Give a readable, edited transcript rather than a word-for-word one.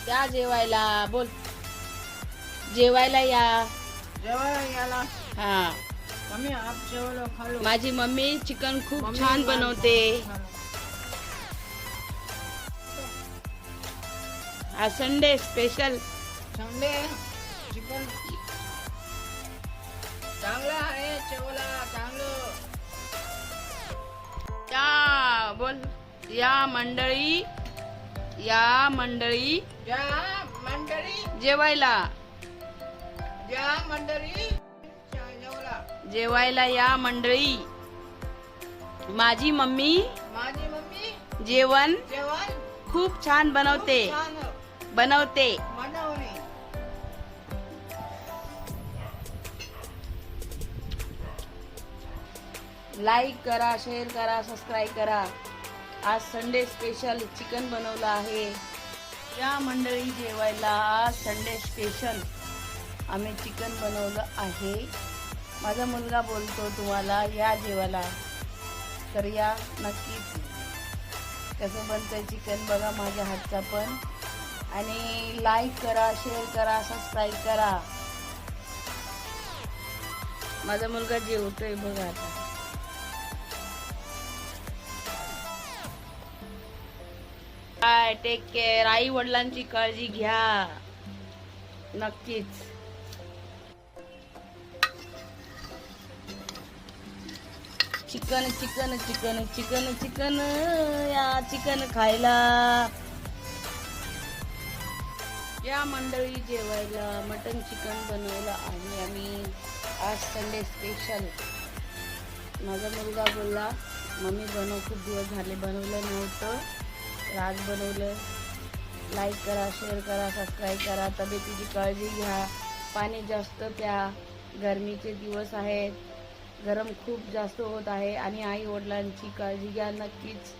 या जेवायला बोल. जेवायला या. जेवायला याला हा. मम्मी आप जेवलो खालो. माझी मम्मी चिकन खूप मम्मी छान मला बनवते. खालो. हा संडे स्पेशल. संडे चिकन चांगलं आहे. जेवला चांगलं. या बोल. या मंडळी. या मंडळी ज्या मंडळी जेवायला. ज्या मंडळी जेवला. जेवायला या मंडळी. माझी मम्मी माझी मम्मी जेवण जेवण खूप छान बनवते. छान बनवते. बनवणे. लाईक करा, शेअर करा, सबस्क्राईब करा. आज संडे स्पेशल चिकन बनवलं आहे. या मंडळी जेवायला. आज संडे स्पेशल आम्ही चिकन बनवलं आहे. माझा मुलगा बोलतो तुम्हाला या जेवायला, तर या नक्कीच. कसं बनतंय चिकन बघा माझ्या हातचा पण. आणि लाईक करा, शेअर करा, सबस्क्राईब करा. माझा मुलगा जेवतोय बघा आता. Bye, take care. आई वडिलांची काळजी घ्या नक्कीच. Chicken chicken chicken chicken chicken या चिकन खायला या मंडळी जेवायला. मटन चिकन बनवलं आहे आम्ही आज संडे स्पेशल. माझा मुलगा बोलला मम्मी बनव, खूप दिवस झाले बनवलं नव्हतं, तर आज बनवलं. लाईक करा, शेअर करा, सबस्क्राईब करा. तब्येतीची काळजी घ्या. पाणी जास्त प्या. गरमीचे दिवस आहेत, गरम खूप जास्त होत आहे. आणि आई वडिलांची काळजी घ्या नक्कीच.